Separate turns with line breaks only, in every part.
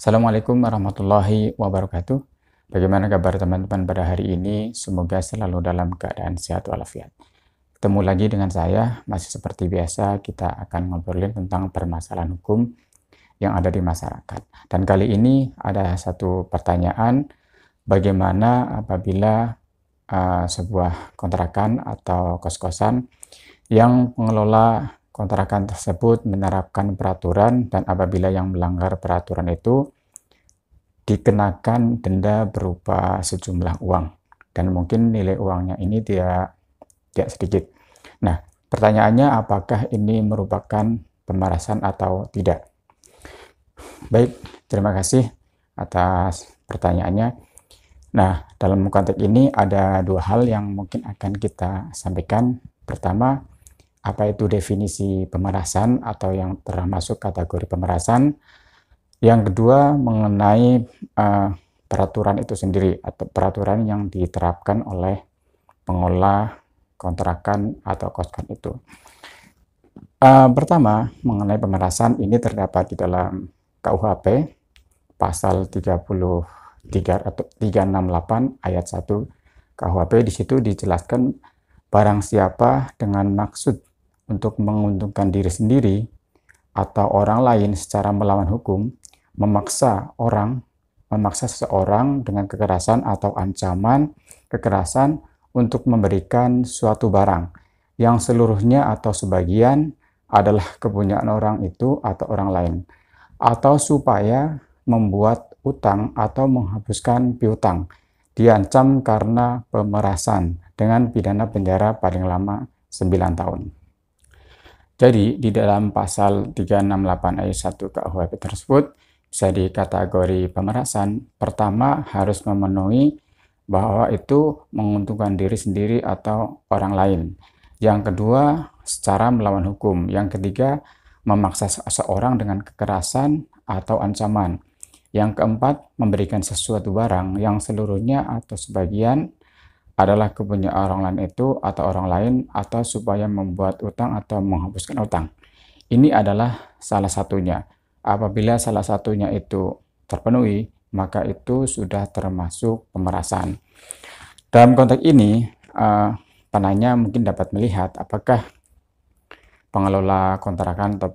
Assalamualaikum warahmatullahi wabarakatuh. Bagaimana kabar teman-teman pada hari ini? Semoga selalu dalam keadaan sehat walafiat. Ketemu lagi dengan saya, masih seperti biasa kita akan ngobrolin tentang permasalahan hukum yang ada di masyarakat. Dan kali ini ada satu pertanyaan, bagaimana apabila sebuah kontrakan atau kos-kosan yang pengelola kontrakan tersebut menerapkan peraturan dan apabila yang melanggar peraturan itu dikenakan denda berupa sejumlah uang dan mungkin nilai uangnya ini tidak sedikit. Nah, pertanyaannya apakah ini merupakan pemerasan atau tidak? Baik, terima kasih atas pertanyaannya. Nah, dalam konteks ini ada dua hal yang mungkin akan kita sampaikan. Pertama, apa itu definisi pemerasan atau yang termasuk kategori pemerasan. Yang kedua, mengenai peraturan itu sendiri atau peraturan yang diterapkan oleh pengelola kontrakan atau kos-kosan itu. Pertama, mengenai pemerasan ini terdapat di dalam KUHP pasal 33 atau 368 ayat 1 KUHP. Di situ dijelaskan barang siapa dengan maksud untuk menguntungkan diri sendiri atau orang lain secara melawan hukum, memaksa seseorang dengan kekerasan atau ancaman kekerasan untuk memberikan suatu barang yang seluruhnya atau sebagian adalah kepunyaan orang itu atau orang lain, atau supaya membuat utang atau menghapuskan piutang, diancam karena pemerasan dengan pidana penjara paling lama 9 tahun. Jadi, di dalam pasal 368 ayat 1 KUHP tersebut bisa dikategori pemerasan. Pertama, harus memenuhi bahwa itu menguntungkan diri sendiri atau orang lain. Yang kedua, secara melawan hukum. Yang ketiga, memaksa seseorang dengan kekerasan atau ancaman. Yang keempat, memberikan sesuatu barang yang seluruhnya atau sebagian adalah kepunyaan orang lain itu atau orang lain, atau supaya membuat utang atau menghapuskan utang. Ini adalah salah satunya. Apabila salah satunya itu terpenuhi, maka itu sudah termasuk pemerasan. Dalam konteks ini, penanya mungkin dapat melihat apakah pengelola kontrakan atau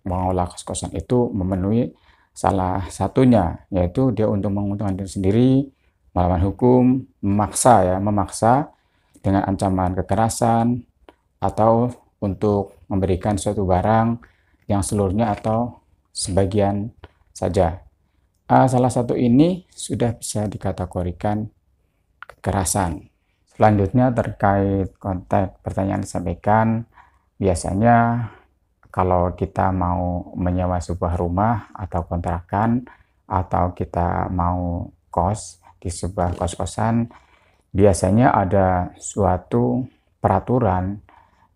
pengelola kos-kosan itu memenuhi salah satunya, yaitu dia untuk menguntungkan diri sendiri, melawan hukum, memaksa dengan ancaman kekerasan, atau untuk memberikan suatu barang yang seluruhnya atau sebagian saja. Salah satu ini sudah bisa dikategorikan kekerasan. Selanjutnya terkait konteks pertanyaan disampaikan, biasanya kalau kita mau menyewa sebuah rumah atau kontrakan, atau kita mau kos di sebuah kos-kosan, biasanya ada suatu peraturan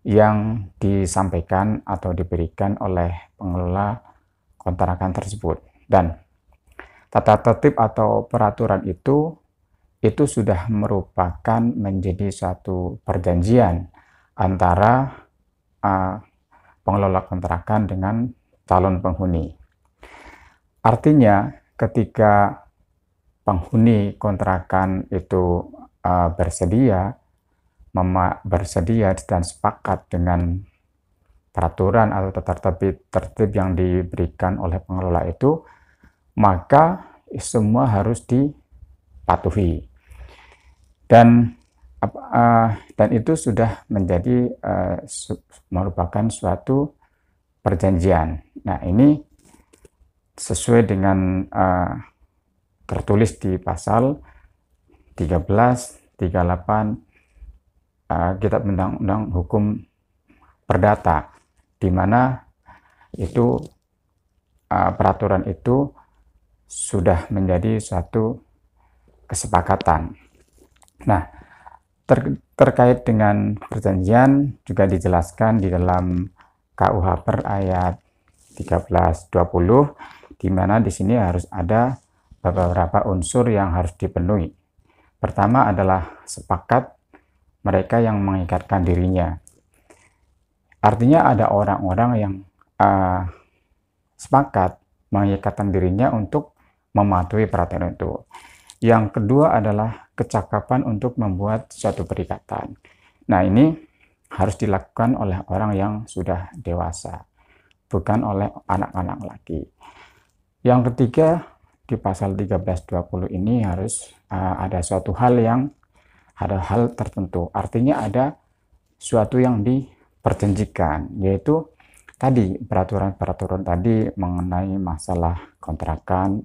yang disampaikan atau diberikan oleh pengelola kontrakan tersebut. Dan tata tertib atau peraturan itu sudah merupakan menjadi suatu perjanjian antara pengelola kontrakan dengan calon penghuni. Artinya, ketika penghuni kontrakan itu bersedia dan sepakat dengan peraturan atau tata tertib yang diberikan oleh pengelola itu, maka semua harus dipatuhi. Dan itu sudah menjadi merupakan suatu perjanjian. Nah, ini sesuai dengan tertulis di pasal 13, 38 Kitab Undang-Undang Hukum Perdata, di mana itu peraturan itu sudah menjadi suatu kesepakatan. Nah, terkait dengan perjanjian juga dijelaskan di dalam KUH per ayat 1320, di mana di sini harus ada beberapa unsur yang harus dipenuhi. Pertama adalah sepakat mereka yang mengikatkan dirinya. Artinya ada orang-orang yang sepakat mengikatkan dirinya untuk mematuhi peraturan itu. Yang kedua adalah kecakapan untuk membuat suatu perikatan. Nah, ini harus dilakukan oleh orang yang sudah dewasa, bukan oleh anak-anak lagi. Yang ketiga, di pasal 1320 ini harus ada suatu hal tertentu. Artinya ada suatu yang diperjanjikan, yaitu tadi peraturan-peraturan tadi mengenai masalah kontrakan,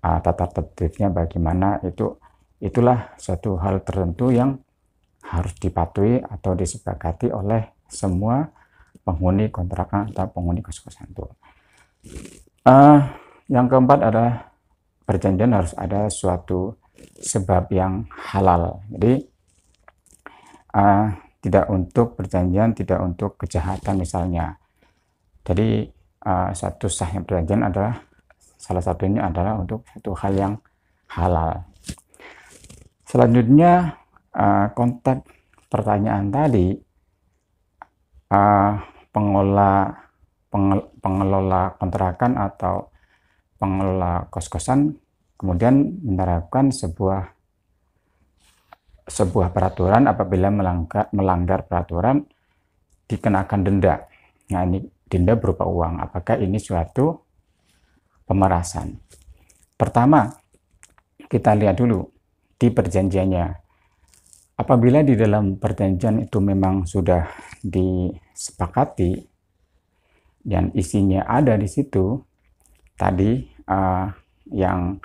tata tertibnya bagaimana, itulah suatu hal tertentu yang harus dipatuhi atau disepakati oleh semua penghuni kontrakan atau penghuni kos-kosan itu. Yang keempat adalah perjanjian harus ada suatu sebab yang halal. Jadi tidak untuk perjanjian, tidak untuk kejahatan misalnya. Jadi satu sahnya perjanjian adalah salah satunya adalah untuk satu hal yang halal. Selanjutnya konteks pertanyaan tadi, pengelola kontrakan atau pengelola kos-kosan kemudian menerapkan sebuah peraturan, apabila melanggar peraturan dikenakan denda. Nah, ini denda berupa uang. Apakah ini suatu pemerasan? Pertama, kita lihat dulu di perjanjiannya. Apabila di dalam perjanjian itu memang sudah disepakati dan isinya ada di situ, tadi yang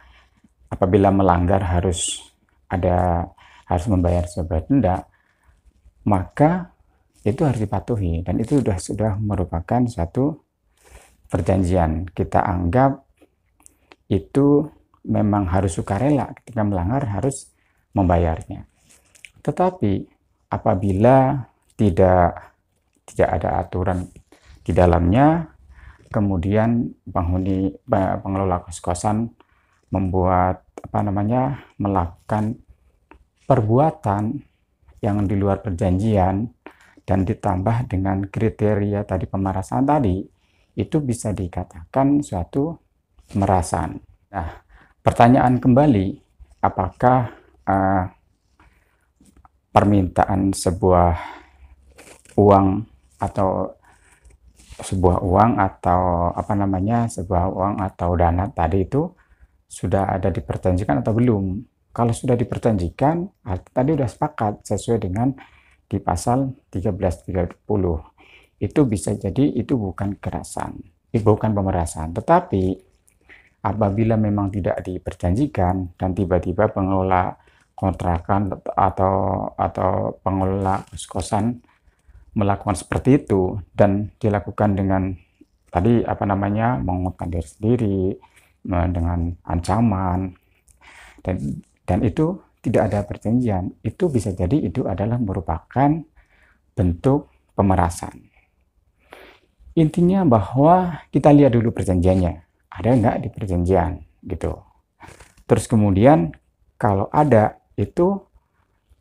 apabila melanggar harus membayar sebuah denda, maka itu harus dipatuhi, dan itu sudah merupakan suatu perjanjian. Kita anggap itu memang harus sukarela, ketika melanggar harus membayarnya. Tetapi apabila tidak ada aturan di dalamnya, kemudian pengelola kos-kosan melakukan perbuatan yang di luar perjanjian dan ditambah dengan kriteria tadi pemerasan tadi, itu bisa dikatakan suatu pemerasan. Nah, pertanyaan kembali, apakah permintaan sebuah uang atau dana tadi itu sudah ada diperjanjikan atau belum? Kalau sudah diperjanjikan, tadi sudah sepakat sesuai dengan di pasal 1330. Itu bisa jadi itu bukan pemerasan. Tetapi apabila memang tidak diperjanjikan dan tiba-tiba pengelola kontrakan atau pengelola kos-kosan melakukan seperti itu dan dilakukan dengan tadi mengurungkan diri sendiri dengan ancaman, dan itu tidak ada perjanjian, itu bisa jadi itu adalah merupakan bentuk pemerasan. Intinya bahwa kita lihat dulu perjanjiannya, ada nggak di perjanjian gitu. Terus kemudian kalau ada, itu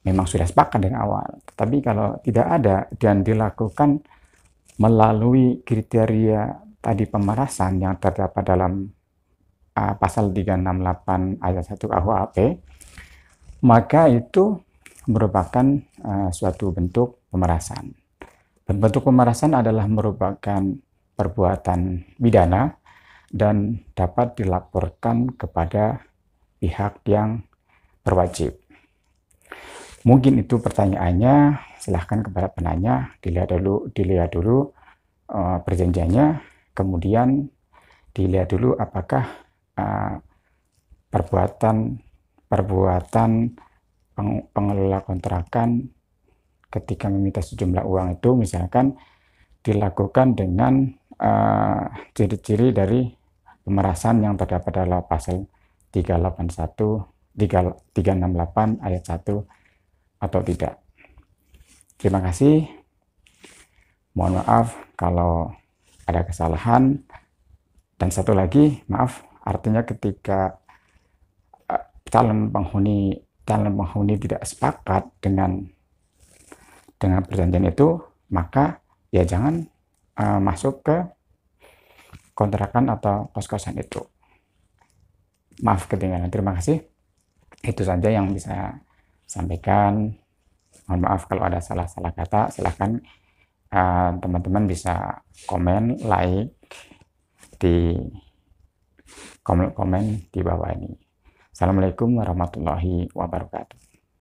memang sudah sepakat dari awal. Tapi kalau tidak ada dan dilakukan melalui kriteria tadi pemerasan yang terdapat dalam pasal 368 ayat 1 KUHP, maka itu merupakan suatu bentuk pemerasan. Bentuk pemerasan adalah merupakan perbuatan pidana dan dapat dilaporkan kepada pihak yang berwajib. Mungkin itu pertanyaannya, silahkan kepada penanya, dilihat dulu perjanjiannya, kemudian dilihat dulu apakah perbuatan pengelola kontrakan ketika meminta sejumlah uang itu misalkan dilakukan dengan ciri-ciri dari pemerasan yang terdapat dalam pasal 368 ayat 1 atau tidak. Terima kasih. Mohon maaf kalau ada kesalahan. Dan satu lagi, maaf, artinya ketika calon penghuni tidak sepakat dengan perjanjian itu, maka ya jangan masuk ke kontrakan atau kos-kosan itu. maaf ketinggalan. Terima kasih. Itu saja yang bisa sampaikan. Mohon maaf kalau ada salah-salah kata. Silahkan teman-teman bisa komen, like di komen di bawah ini. Assalamualaikum warahmatullahi wabarakatuh.